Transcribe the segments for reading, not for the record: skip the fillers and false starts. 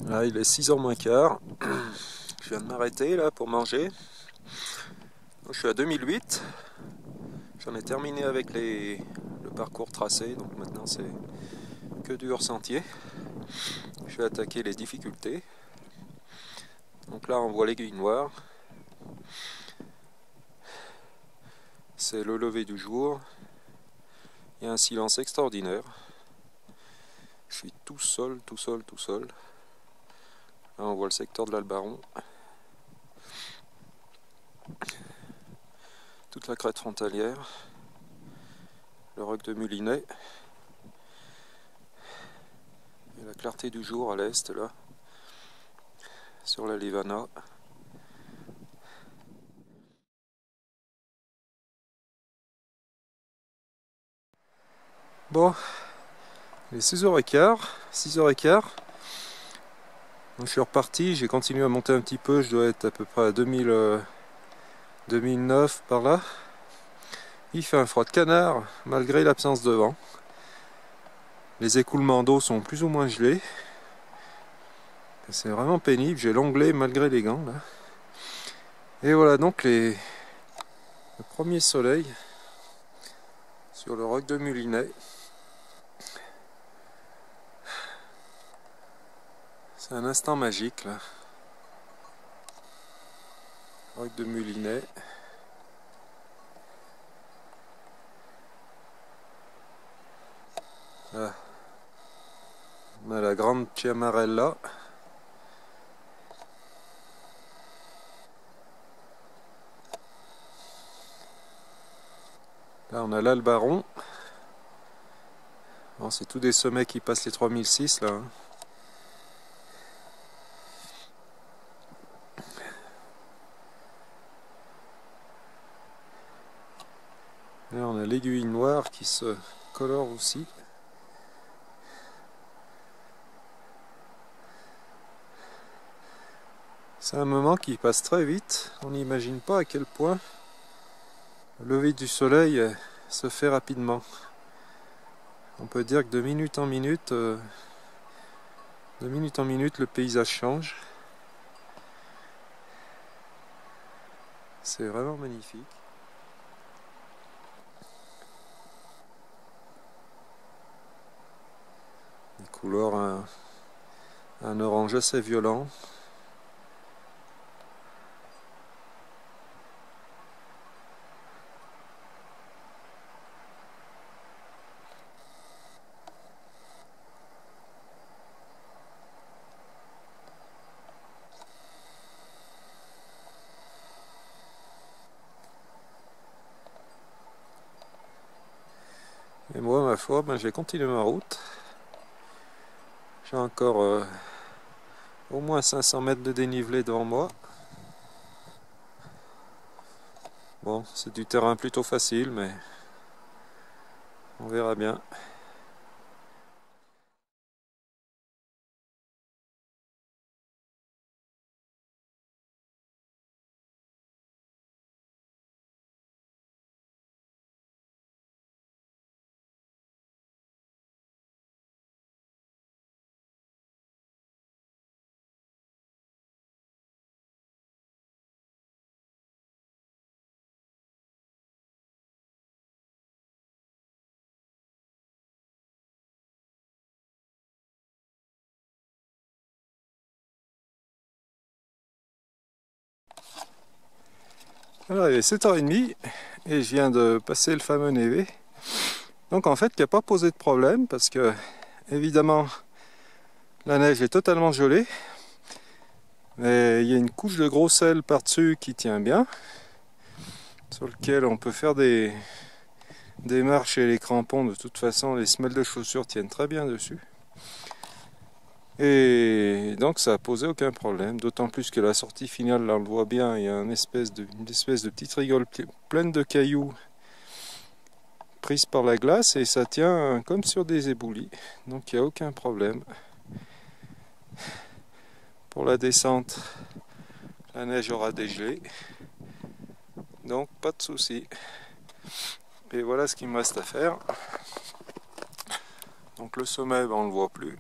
Là, il est 6h moins quart. Je viens de m'arrêter là pour manger. Je suis à 2008. J'en ai terminé avec le parcours tracé, donc maintenant c'est que du hors-sentier. Je vais attaquer les difficultés. Donc là, on voit l'aiguille noire. C'est le lever du jour. Il y a un silence extraordinaire. Je suis tout seul. Là, on voit le secteur de l'Albaron. Toute la crête frontalière. Le roc de Mulinet. Et la clarté du jour à l'est, là. Sur la Livana. Bon, il est 6h15. 6h15. Donc je suis reparti, j'ai continué à monter un petit peu, je dois être à peu près à 2009 par là. Il fait un froid de canard malgré l'absence de vent. Les écoulements d'eau sont plus ou moins gelés. C'est vraiment pénible, j'ai l'onglet malgré les gants là. Et voilà donc le premier soleil sur le roc de Mulinet. C'est un instant magique là. Roc de Mulinet. Là, on a la grande Chiamarella. Là on a l'Albaron. Bon, c'est tous des sommets qui passent les 3006 là. Là on a l'aiguille noire qui se colore aussi. C'est un moment qui passe très vite, on n'imagine pas à quel point le lever du soleil se fait rapidement. On peut dire que de minute en minute, le paysage change. C'est vraiment magnifique. Les couleurs, un orange assez violent. Et moi, ma foi, je vais continuer ma route. J'ai encore au moins 500 mètres de dénivelé devant moi. Bon, c'est du terrain plutôt facile, mais on verra bien. Voilà, il est 7h30 et je viens de passer le fameux névé. Donc en fait, il n'y a pas posé de problème parce que, évidemment, la neige est totalement gelée. Mais il y a une couche de gros sel par-dessus qui tient bien, sur lequel on peut faire des marches et les crampons. De toute façon, les semelles de chaussures tiennent très bien dessus. Et donc ça a posé aucun problème, d'autant plus que la sortie finale, là on le voit bien, il y a une espèce de petite rigole pleine de cailloux prise par la glace et ça tient comme sur des éboulis, donc il n'y a aucun problème. Pour la descente, la neige aura dégelé, donc pas de souci. Et voilà ce qu'il me reste à faire. Donc le sommet, on ne le voit plus.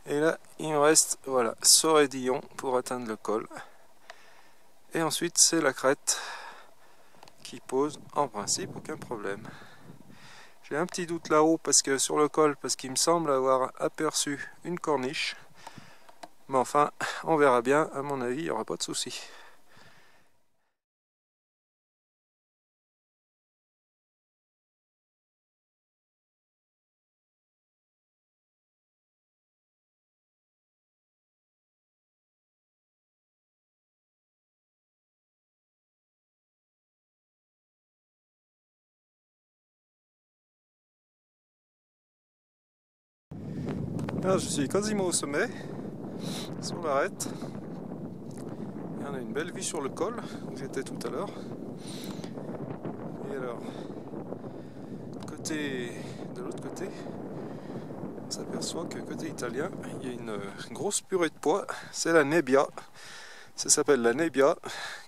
Et là, il me reste, voilà, Sorey-Dillon pour atteindre le col. Et ensuite, c'est la crête qui pose en principe aucun problème. J'ai un petit doute là-haut parce que sur le col, parce qu'il me semble avoir aperçu une corniche. Mais enfin, on verra bien. À mon avis, il n'y aura pas de souci. Là, je suis quasiment au sommet, sur l'arête. Et on a une belle vue sur le col où j'étais tout à l'heure. Et alors, de l'autre côté, on s'aperçoit que côté italien, il y a une grosse purée de pois. C'est la nebbia. Ça s'appelle la nebbia.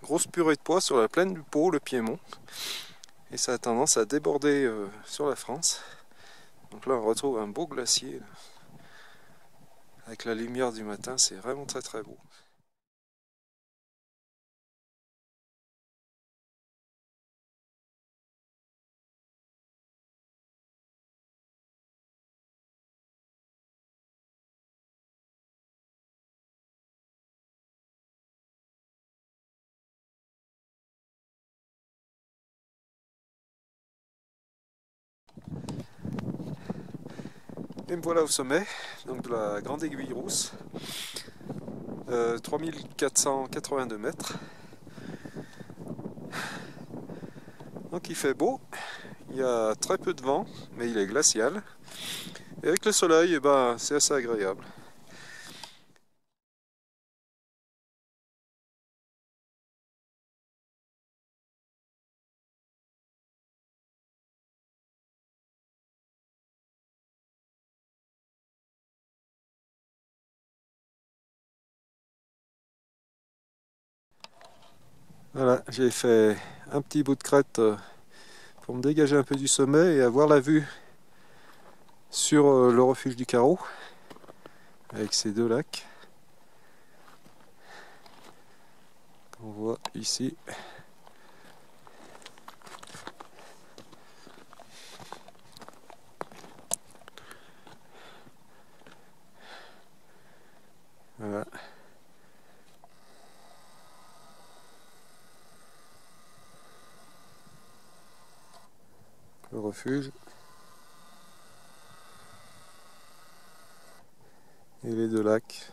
Grosse purée de pois sur la plaine du Pô, le Piémont. Et ça a tendance à déborder sur la France. Donc là, on retrouve un beau glacier. Là. Avec la lumière du matin, c'est vraiment très très beau. Et me voilà au sommet, donc de la Grande Aiguille Rousse, 3482 mètres. Donc il fait beau, il y a très peu de vent, mais il est glacial. Et avec le soleil, eh ben, c'est assez agréable. Voilà, j'ai fait un petit bout de crête pour me dégager un peu du sommet et avoir la vue sur le refuge du Carreau avec ces deux lacs qu'on voit ici. Voilà. Le refuge et les deux lacs.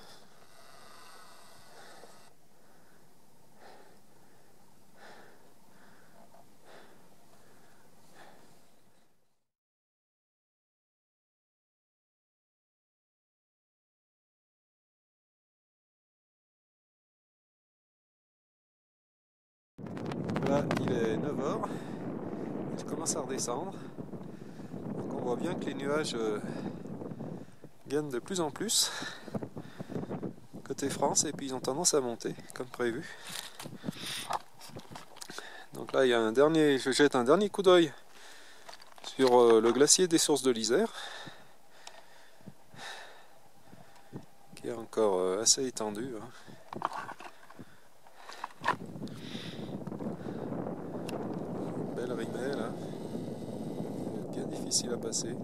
Là, il est 9h, je commence à redescendre. Donc on voit bien que les nuages viennent de plus en plus côté France et puis ils ont tendance à monter comme prévu. Donc là, il y a je jette un dernier coup d'œil sur le glacier des sources de l'Isère qui est encore assez étendu. Belle rimée là, bien difficile à passer.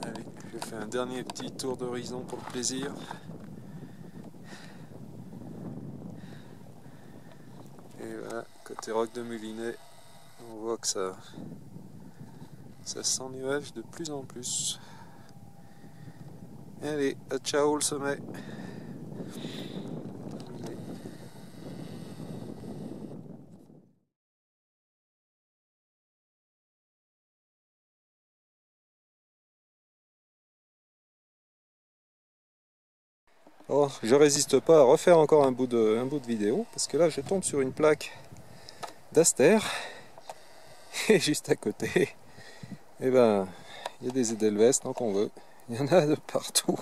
Allez, je fais un dernier petit tour d'horizon pour le plaisir. Et voilà, côté roc de Mulinet, on voit que ça s'ennuage de plus en plus. Allez, ciao le sommet. Oh, je résiste pas à refaire encore un bout de vidéo parce que là je tombe sur une plaque d'Aster et juste à côté, et ben il y a des Edelweiss tant qu'on veut. Il y en a de partout.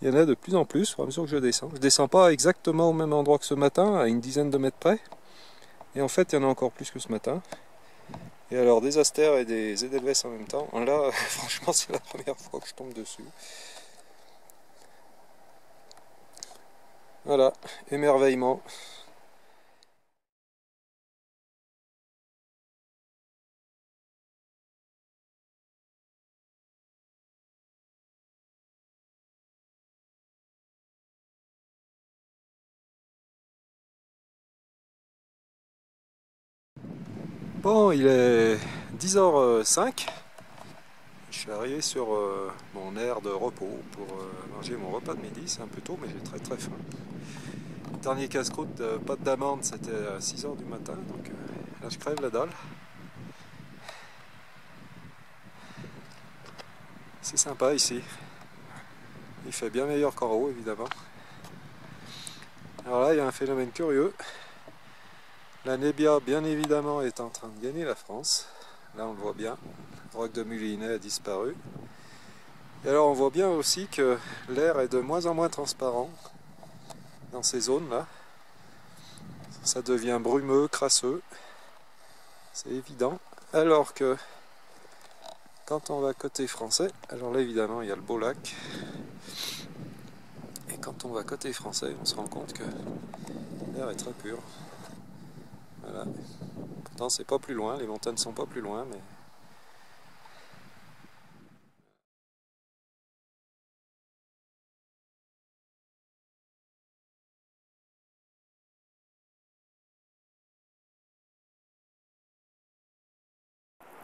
Il y en a de plus en plus au fur et à mesure que je descends. Je descends pas exactement au même endroit que ce matin, à une dizaine de mètres près. Et en fait, il y en a encore plus que ce matin. Et alors des asters et des edelweiss en même temps. Là, franchement, c'est la première fois que je tombe dessus. Voilà, émerveillement. Bon, il est 10h05. Je suis arrivé sur mon aire de repos pour manger mon repas de midi. C'est un peu tôt, mais j'ai très faim. Le dernier casse-croûte de pâte d'amande, c'était à 6h du matin. Donc là, je crève la dalle. C'est sympa ici. Il fait bien meilleur qu'en haut, évidemment. Alors là, il y a un phénomène curieux. La Nebbia, bien évidemment, est en train de gagner la France. Là, on le voit bien. Le roc de Moulinet a disparu. Et alors, on voit bien aussi que l'air est de moins en moins transparent dans ces zones-là. Ça devient brumeux, crasseux. C'est évident. Alors que quand on va côté français, alors là, évidemment, il y a le beau lac. Et quand on va côté français, on se rend compte que l'air est très pur. Voilà. Pourtant, c'est pas plus loin, les montagnes sont pas plus loin, mais...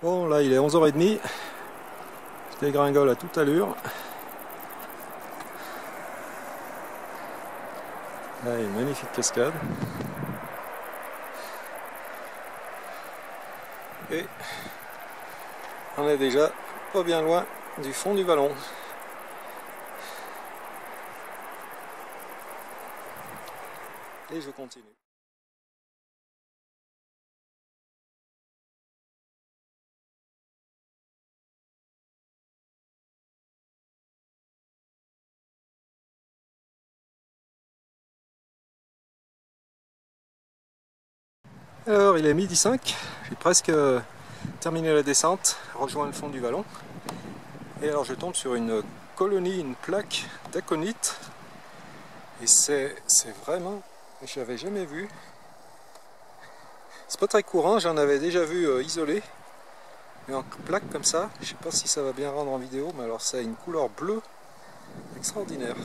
Bon, là, il est 11h30. Je dégringole à toute allure. Là, il y a une magnifique cascade. Et on est déjà pas bien loin du fond du vallon. Et je continue. Alors, il est 12h05. J'ai presque terminé la descente, rejoint le fond du vallon. Et alors, je tombe sur une colonie, une plaque d'aconite. Et c'est vraiment... Je n'avais jamais vu. C'est pas très courant, j'en avais déjà vu isolé. Mais en plaque comme ça, je sais pas si ça va bien rendre en vidéo, mais alors ça a une couleur bleue extraordinaire.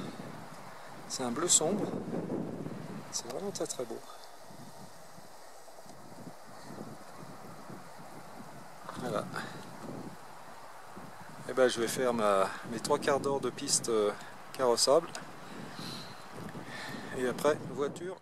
C'est un bleu sombre. C'est vraiment très beau. Voilà. Et ben je vais faire mes 3/4 d'heure de piste carrossable. Et après, voiture.